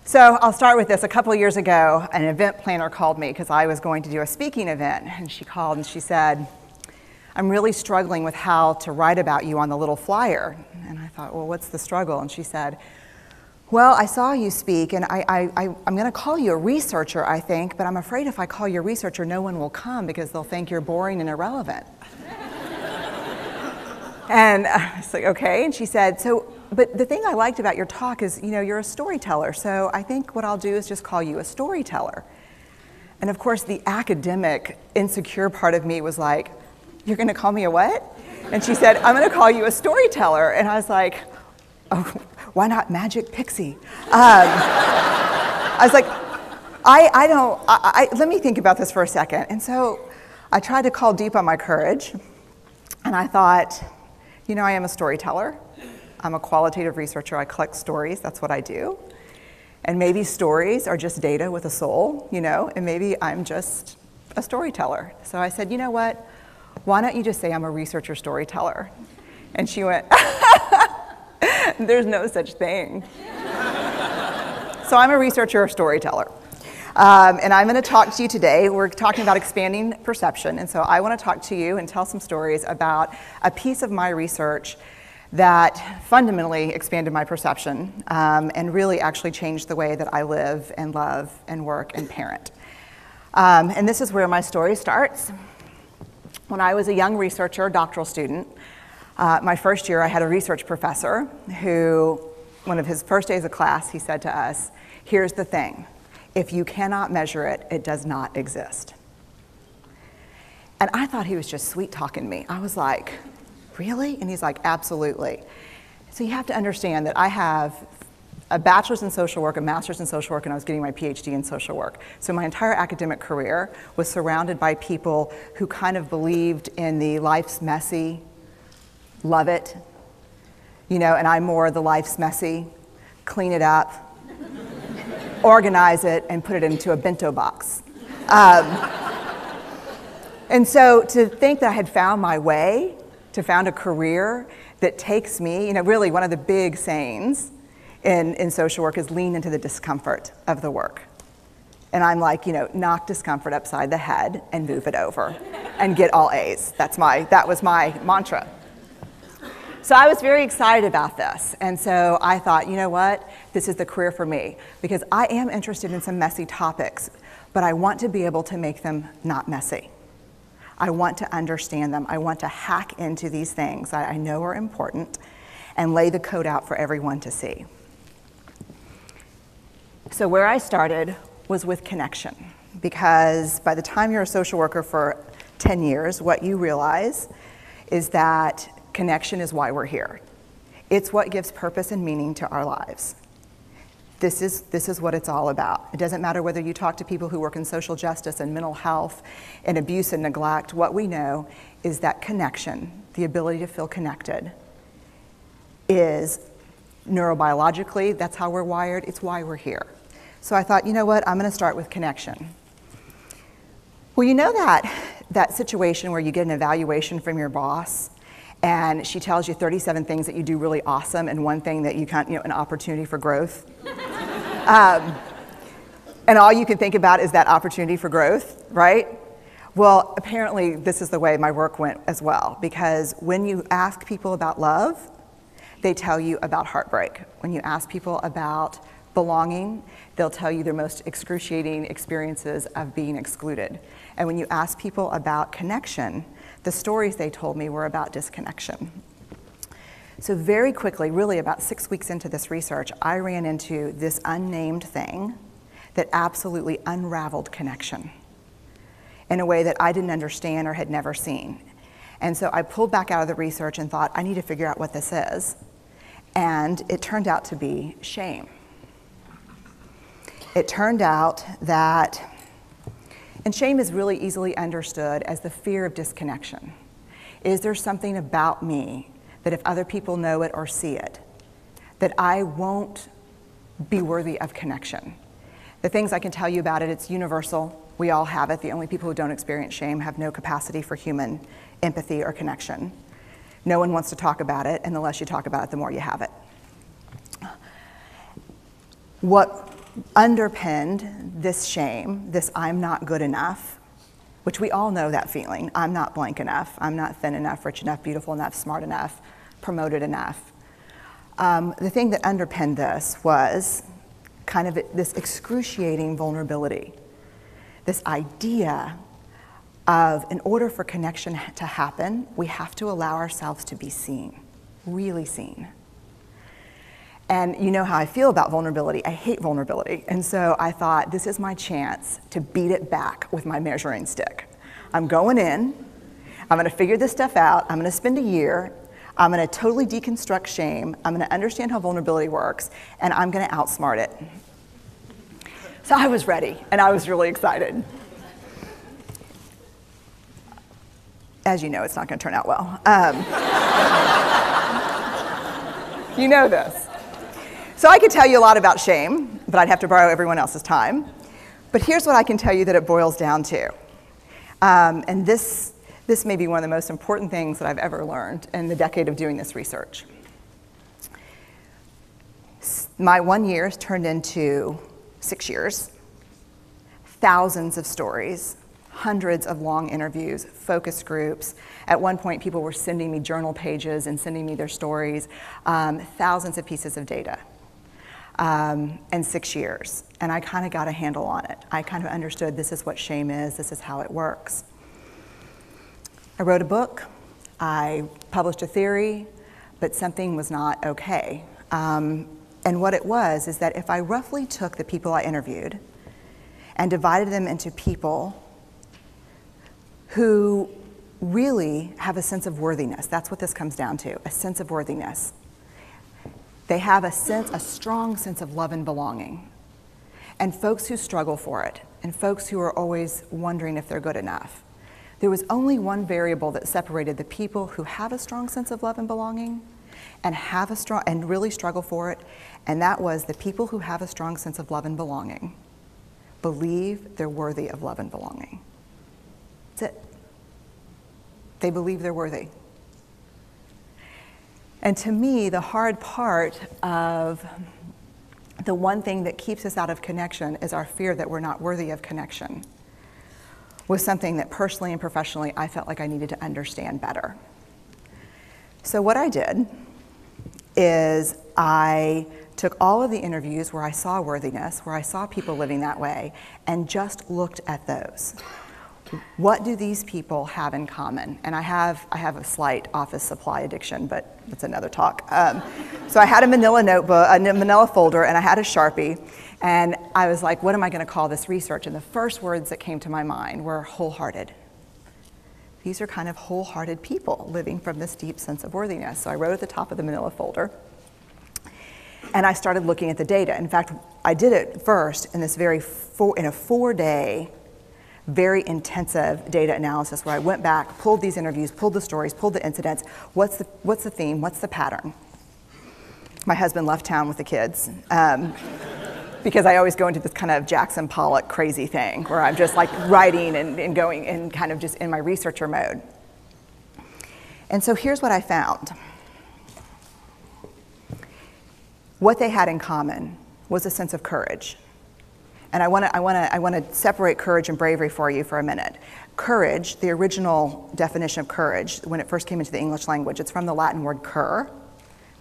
So I'll start with this. A couple of years ago, an event planner called me because I was going to do a speaking event, and she called and she said, I'm really struggling with how to write about you on the little flyer. And I thought, well, what's the struggle? And she said, well, I saw you speak, and I'm going to call you a researcher, I think, but I'm afraid if I call you a researcher, no one will come because they'll think you're boring and irrelevant. And I was like, okay. And she said, but the thing I liked about your talk is, you're a storyteller, so I think what I'll do is just call you a storyteller. And of course, the academic, insecure part of me was like, you're going to call me a what? And she said, I'm going to call you a storyteller. And I was like, oh, why not Magic Pixie? I was like, let me think about this for a second. And so I tried to call deep on my courage, and I thought, I am a storyteller. I'm a qualitative researcher. I collect stories. That's what I do. And maybe stories are just data with a soul, and maybe I'm just a storyteller. So I said, you know what? Why don't you just say I'm a researcher storyteller? And she went, there's no such thing. So I'm a researcher storyteller. And I'm going to talk to you today. We're talking about expanding perception. And so I want to talk to you and tell some stories about a piece of my research that fundamentally expanded my perception and really actually changed the way that I live and love and work and parent. And this is where my story starts. When I was a young researcher, doctoral student, my first year I had a research professor who, one of his first days of class, he said to us, here's the thing, if you cannot measure it, it does not exist. And I thought he was just sweet talking me. I was like, really? And he's like, absolutely. So you have to understand that I have a bachelor's in social work, a master's in social work, and I was getting my PhD in social work. So my entire academic career was surrounded by people who kind of believed in the life's messy, love it, and I'm more the life's messy, clean it up, organize it, and put it into a bento box. And so to think that I had found my way, to found a career that takes me, really one of the big sayings in social work is lean into the discomfort of the work. And I'm like, knock discomfort upside the head and move it over and get all A's. That was my mantra. So I was very excited about this. And so I thought, you know what? This is the career for me because I am interested in some messy topics, but I want to be able to make them not messy. I want to understand them. I want to hack into these things that I know are important and lay the code out for everyone to see. So where I started was with connection, because by the time you're a social worker for 10 years, what you realize is that connection is why we're here. It's what gives purpose and meaning to our lives. This is what it's all about. It doesn't matter whether you talk to people who work in social justice and mental health and abuse and neglect. What we know is that connection, the ability to feel connected, is neurobiologically, that's how we're wired. It's why we're here. So I thought, you know what? I'm going to start with connection. Well, you know that situation where you get an evaluation from your boss and she tells you 37 things that you do really awesome and one thing that you can't, an opportunity for growth. And all you can think about is that opportunity for growth, right? Well, apparently this is the way my work went as well, because when you ask people about love, they tell you about heartbreak. When you ask people about belonging, they'll tell you their most excruciating experiences of being excluded. And when you ask people about connection, the stories they told me were about disconnection. So very quickly, really about 6 weeks into this research, I ran into this unnamed thing that absolutely unraveled connection in a way that I didn't understand or had never seen. And so I pulled back out of the research and thought, I need to figure out what this is. And it turned out to be shame. It turned out that, and shame is really easily understood as the fear of disconnection. Is there something about me that if other people know it or see it, that I won't be worthy of connection? The things I can tell you about it, it's universal. We all have it. The only people who don't experience shame have no capacity for human empathy or connection. No one wants to talk about it, and the less you talk about it, the more you have it. What underpinned this shame, this I'm not good enough, which we all know that feeling. I'm not blank enough. I'm not thin enough, rich enough, beautiful enough, smart enough, promoted enough. The thing that underpinned this was kind of this excruciating vulnerability, this idea of, in order for connection to happen, we have to allow ourselves to be seen, really seen. And you know how I feel about vulnerability. I hate vulnerability. And so I thought, this is my chance to beat it back with my measuring stick. I'm going in, I'm gonna figure this stuff out, I'm gonna spend a year, I'm gonna totally deconstruct shame, I'm gonna understand how vulnerability works, and I'm gonna outsmart it. So I was ready, and I was really excited. As you know, it's not gonna turn out well. You know this. So I could tell you a lot about shame, but I'd have to borrow everyone else's time. But here's what I can tell you that it boils down to. And this may be one of the most important things that I've ever learned in the decade of doing this research. My 1 year has turned into 6 years, thousands of stories, hundreds of long interviews, focus groups. At one point, people were sending me journal pages and sending me their stories, thousands of pieces of data. And 6 years, and I kind of got a handle on it. I kind of understood this is what shame is, this is how it works. I wrote a book, I published a theory, but something was not okay. And what it was is that if I roughly took the people I interviewed and divided them into people who really have a sense of worthiness, that's what this comes down to, a sense of worthiness. They have a strong sense of love and belonging. And folks who struggle for it, and folks who are always wondering if they're good enough. There was only one variable that separated the people who have a strong sense of love and belonging and really struggle for it, and that was the people who have a strong sense of love and belonging believe they're worthy of love and belonging. That's it. They believe they're worthy. And to me, the hard part of the one thing that keeps us out of connection is our fear that we're not worthy of connection, was something that personally and professionally I felt like I needed to understand better. So what I did is I took all of the interviews where I saw worthiness, where I saw people living that way, and just looked at those. What do these people have in common? And I have a slight office supply addiction, but that's another talk. So I had a manila notebook, a manila folder, and I had a Sharpie, and I was like, what am I gonna call this research? And the first words that came to my mind were wholehearted. These are kind of wholehearted people living from this deep sense of worthiness. So I wrote at the top of the manila folder, and I started looking at the data. In fact, I did it first in this in a 4-day, very intensive data analysis where I went back, pulled these interviews, pulled the stories, pulled the incidents. What's the theme? What's the pattern? My husband left town with the kids because I always go into this kind of Jackson Pollock crazy thing where I'm just like writing and going and kind of just in my researcher mode. And so here's what I found. What they had in common was a sense of courage. And I want to separate courage and bravery for you for a minute. Courage, the original definition of courage, when it first came into the English language, it's from the Latin word cur,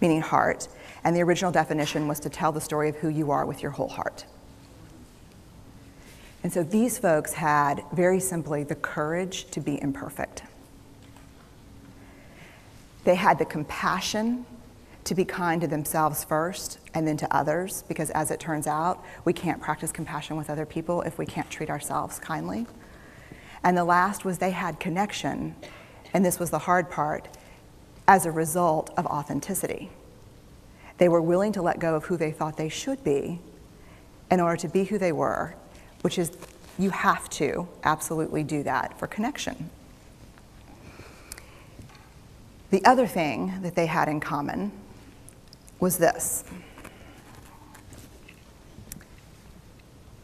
meaning heart, and the original definition was to tell the story of who you are with your whole heart. And so these folks had, very simply, the courage to be imperfect. They had the compassion to be kind to themselves first and then to others, because as it turns out, we can't practice compassion with other people if we can't treat ourselves kindly. And the last was they had connection, and this was the hard part, as a result of authenticity. They were willing to let go of who they thought they should be in order to be who they were, which is, you have to absolutely do that for connection. The other thing that they had in common was this.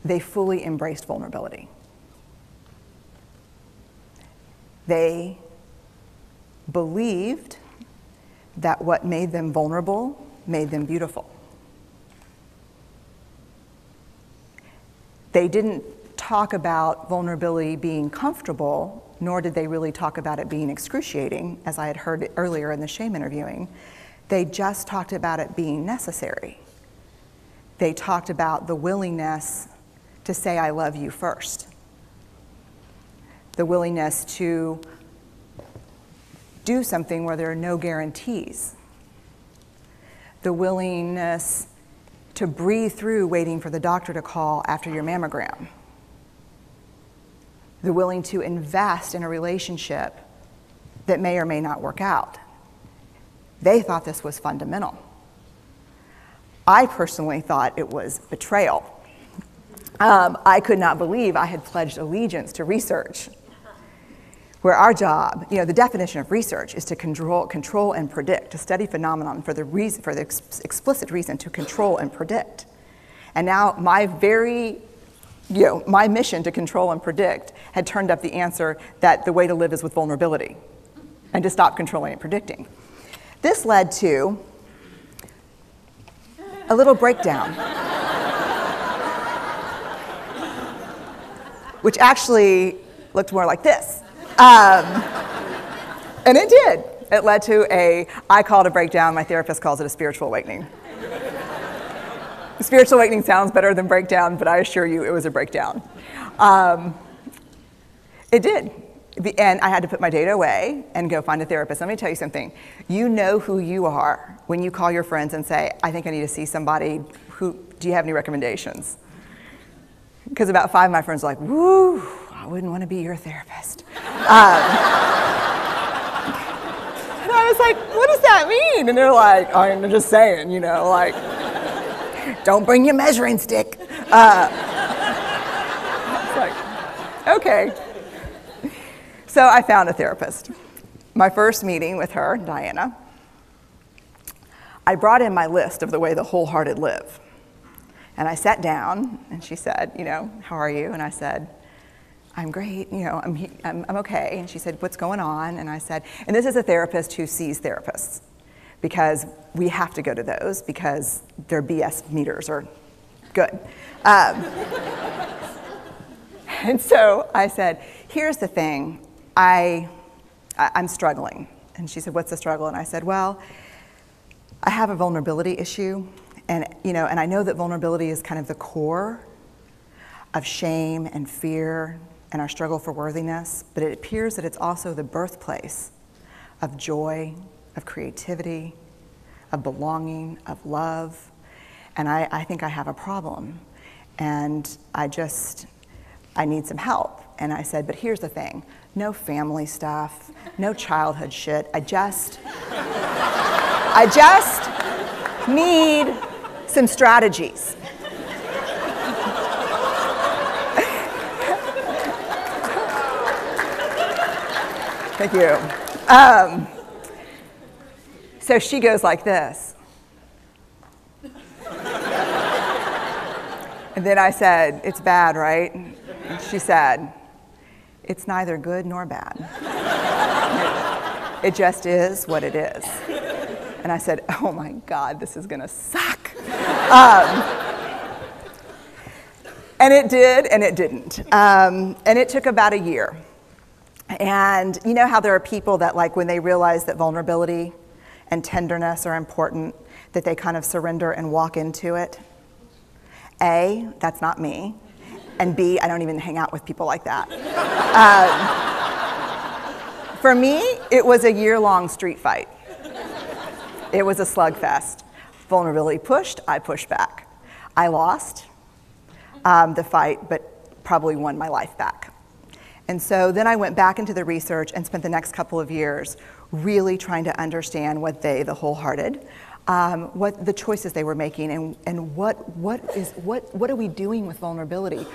They fully embraced vulnerability. They believed that what made them vulnerable made them beautiful. They didn't talk about vulnerability being comfortable, nor did they really talk about it being excruciating, as I had heard earlier in the shame interviewing. They just talked about it being necessary. They talked about the willingness to say, I love you first. The willingness to do something where there are no guarantees. The willingness to breathe through waiting for the doctor to call after your mammogram. The willing to invest in a relationship that may or may not work out. They thought this was fundamental. I personally thought it was betrayal. I could not believe I had pledged allegiance to research, where our job, the definition of research is to control and predict, to study phenomenon for the explicit reason to control and predict. And now my mission to control and predict had turned up the answer that the way to live is with vulnerability and to stop controlling and predicting. This led to a little breakdown, which actually looked more like this. And it did. It led to I call it a breakdown, my therapist calls it a spiritual awakening. Spiritual awakening sounds better than breakdown, but I assure you it was a breakdown. It did. And I had to put my data away and go find a therapist. Let me tell you something. You know who you are when you call your friends and say, I think I need to see somebody. Do you have any recommendations? Because about 5 of my friends are like, woo, I wouldn't want to be your therapist. And I was like, what does that mean? And they're like, oh, I'm just saying, don't bring your measuring stick. It's like, okay. So I found a therapist. My first meeting with her, Diana, I brought in my list of the way the wholehearted live. And I sat down, and she said, how are you? And I said, I'm great, I'm okay. And she said, what's going on? And I said, and this is a therapist who sees therapists, because we have to go to those because their BS meters are good. And so I said, here's the thing, I'm struggling. And she said, what's the struggle? And I said, well, I have a vulnerability issue. And I know that vulnerability is kind of the core of shame and fear and our struggle for worthiness, but it appears that it's also the birthplace of joy, of creativity, of belonging, of love. And I think I have a problem. And I need some help. And I said, but here's the thing, no family stuff, no childhood shit. I just need some strategies. Thank you. So she goes like this. And then I said, it's bad, right? And she said, it's neither good nor bad. It just is what it is. And I said, oh my God, this is gonna suck. And it did, and it didn't. And it took about a year. And you know how there are people that, like, when they realize that vulnerability and tenderness are important, that they kind of surrender and walk into it? A, that's not me. And B, I don't even hang out with people like that. For me, it was a year-long street fight. It was a slugfest. Vulnerability pushed, I pushed back. I lost the fight, but probably won my life back. And so then I went back into the research and spent the next couple of years really trying to understand what the wholehearted, what the choices they were making, and what are we doing with vulnerability?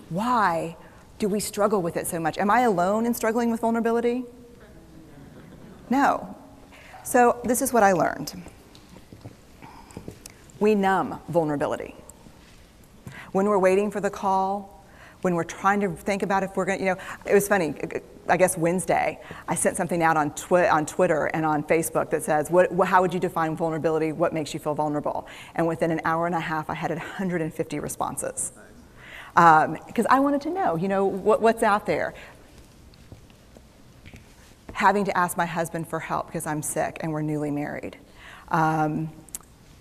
Why do we struggle with it so much? Am I alone in struggling with vulnerability? No. So this is what I learned. We numb vulnerability. When we're waiting for the call, when we're trying to think about if we're going to, it was funny, I guess Wednesday, I sent something out on Twitter and on Facebook that says, how would you define vulnerability? What makes you feel vulnerable? And within an hour and a half, I had 150 responses. because I wanted to know, what's out there. Having to ask my husband for help because I'm sick and we're newly married.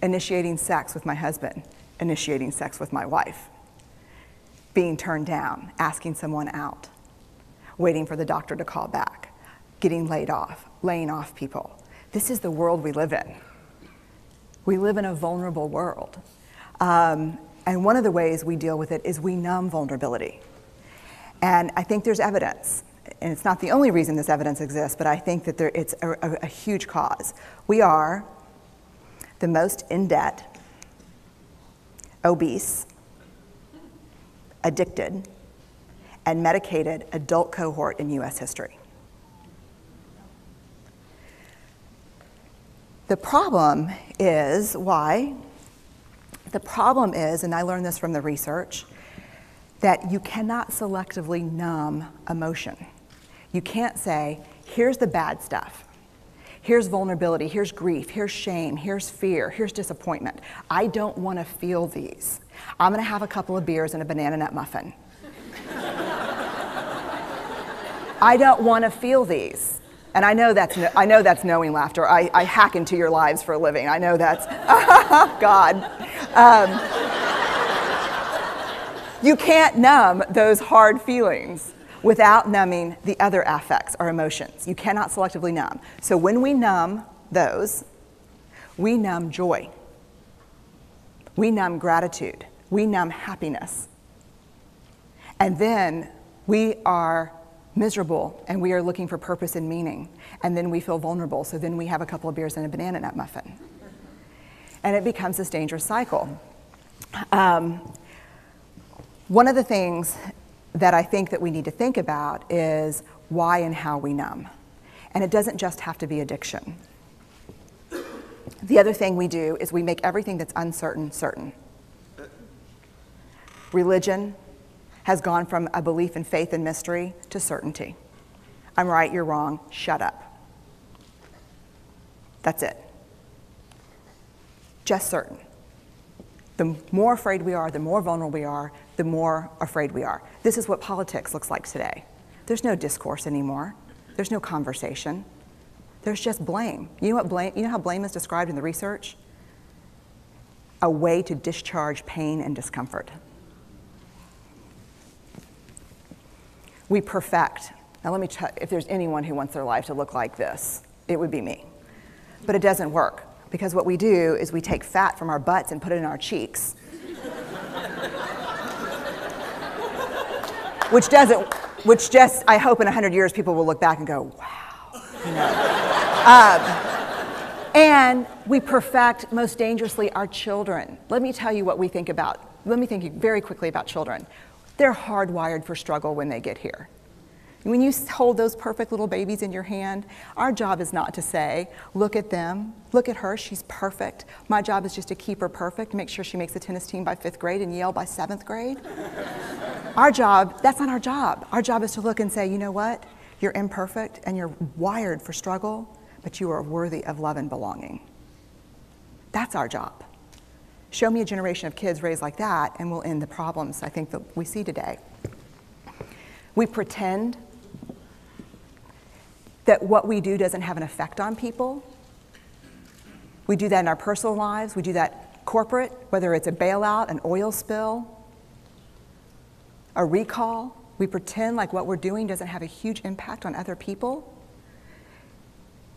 Initiating sex with my husband, initiating sex with my wife. Being turned down, asking someone out, waiting for the doctor to call back, getting laid off, laying off people. This is the world we live in. We live in a vulnerable world. And one of the ways we deal with it is we numb vulnerability. And I think there's evidence, and it's not the only reason this evidence exists, but I think that it's a huge cause. We are the most in debt, obese, addicted, and medicated adult cohort in US history. The problem is, why? The problem is, and I learned this from the research, that you cannot selectively numb emotion. You can't say, here's the bad stuff. Here's vulnerability, here's grief, here's shame, here's fear, here's disappointment. I don't want to feel these. I'm going to have a couple of beers and a banana nut muffin. I don't want to feel these. And I know that's knowing laughter. I hack into your lives for a living. I know that's, God. You can't numb those hard feelings without numbing the other affects or emotions. You cannot selectively numb. So when we numb those, we numb joy. We numb gratitude. We numb happiness. And then we are miserable and we are looking for purpose and meaning. And then we feel vulnerable. So then we have a couple of beers and a banana nut muffin. And it becomes this dangerous cycle. One of the things that I think that we need to think about is why and how we numb. And it doesn't just have to be addiction. The other thing we do is we make everything that's uncertain, certain. Religion has gone from a belief in faith and mystery to certainty. I'm right, you're wrong, shut up. That's it. Just certain. The more afraid we are, the more vulnerable we are, the more afraid we are. This is what politics looks like today. There's no discourse anymore. There's no conversation. There's just blame. You know how blame is described in the research? A way to discharge pain and discomfort. We perfect. Now let me tell you, if there's anyone who wants their life to look like this, it would be me. But it doesn't work, because what we do is we take fat from our butts and put it in our cheeks. Which just, I hope in 100 years people will look back and go, wow. And we perfect, most dangerously, our children. Let me tell you what we think about. Let me think very quickly about children. They're hardwired for struggle when they get here. When you hold those perfect little babies in your hand, our job is not to say, look at them, look at her, she's perfect. My job is just to keep her perfect, make sure she makes the tennis team by 5th grade and Yale by 7th grade. Our job, that's not our job. Our job is to look and say, you know what? You're imperfect and you're wired for struggle, but you are worthy of love and belonging. That's our job. Show me a generation of kids raised like that and we'll end the problems I think that we see today. We pretend that what we do doesn't have an effect on people. We do that in our personal lives. We do that corporate, whether it's a bailout, an oil spill, a recall. We pretend like what we're doing doesn't have a huge impact on other people.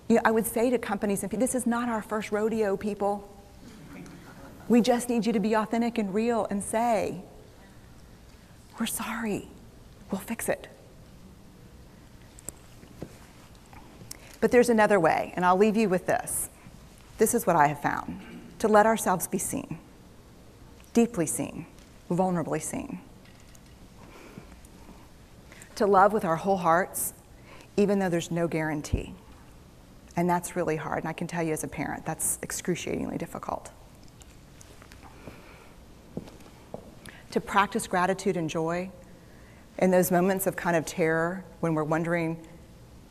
You know, I would say to companies, this is not our first rodeo, people. We just need you to be authentic and real and say, we're sorry, we'll fix it. But there's another way, and I'll leave you with this. This is what I have found. To let ourselves be seen, deeply seen, vulnerably seen. To love with our whole hearts, even though there's no guarantee. And that's really hard, and I can tell you as a parent, that's excruciatingly difficult. To practice gratitude and joy in those moments of kind of terror when we're wondering,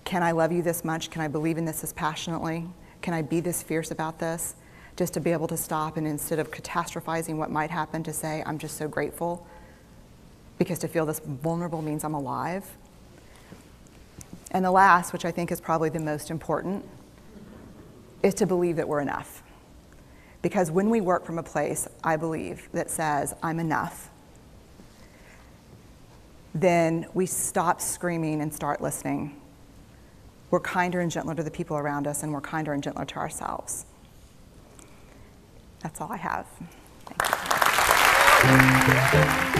can I love you this much? Can I believe in this passionately? Can I be this fierce about this? Just to be able to stop and instead of catastrophizing what might happen, to say, I'm just so grateful because to feel this vulnerable means I'm alive. And the last, which I think is probably the most important, is to believe that we're enough. Because when we work from a place, I believe, that says, I'm enough, then we stop screaming and start listening. We're kinder and gentler to the people around us, and we're kinder and gentler to ourselves. That's all I have. Thank you.